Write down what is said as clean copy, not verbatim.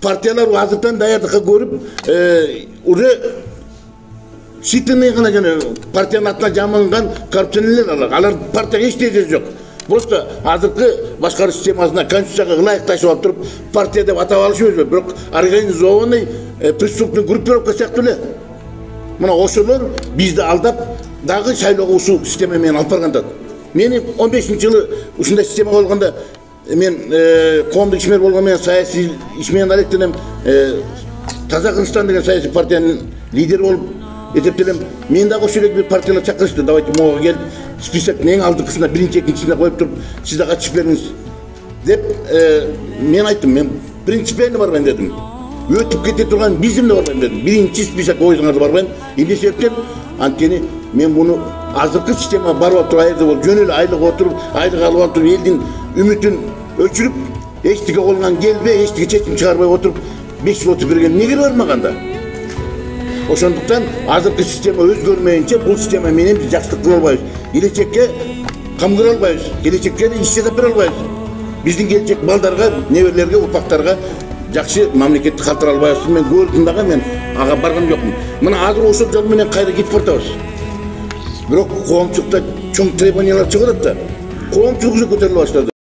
партиялар азыртан даярдыкка көрүп, уже ситинен гана жана партиянын атына жамылган коррупционерлер алар партияга эч тиежеси жок. Просто азыркы башкаруу системасына конституцияга ылайыкташып алып туруп партия деп атап алышыбыз, бирок организованный преступный группировка сыяктуу эле. Мына ошолор бизди алдап дагы шайлоого ушул система менен алып барганда. Мени 15-жылы ушундай система болгондо мен коомдук ишмер болгон менен саясий ишменен алектенем, Таза Кыргызстан деген саясий партиянын лидери болуп эсептелем. Мен дагы ошол эле бир партиялар чакырышты. Давайте могу келип списоктун эң алдыңкысына биринчи, экинчисине коюп туруп, сиз да катышып бериңиз деп мен айттым. Мен принципиально барбайм дедим. Өтүп кете турган бизимде барбайм дедим. Биринчи список ойдуңарда барбайм. Эмне себептен? Анткени мен муну азыркы система барып туруп, айырда болуп, жөн эле айлык отуруп, айлык алып алып туруп, элдин үмүтүн өчүрүп, эчтеке колунан келбей, эчтеке чечим чыгарбай отуруп, 5 жыл отуруп берген эмне кереги бар маганда? Ошондуктан азыркы система өзгөрмөйүнчө бул система менен биз жакшылык кыла албайбыз. Келечекке кам кыра албайбыз. Келечекке иш жасап бере албайбыз. Биздин келечек балдарга, неберелерге, упактарга жакшы мамлекетти калтыра албайбыз. Мен көрдүм дагы, мен ага барган жокмун. Мына азыр ошол жол менен кайра кетип бартабыз. Бирок коомчулукта чоң требованиялар чыгып атат да. Коомчулук уже көтөрүлө баштады.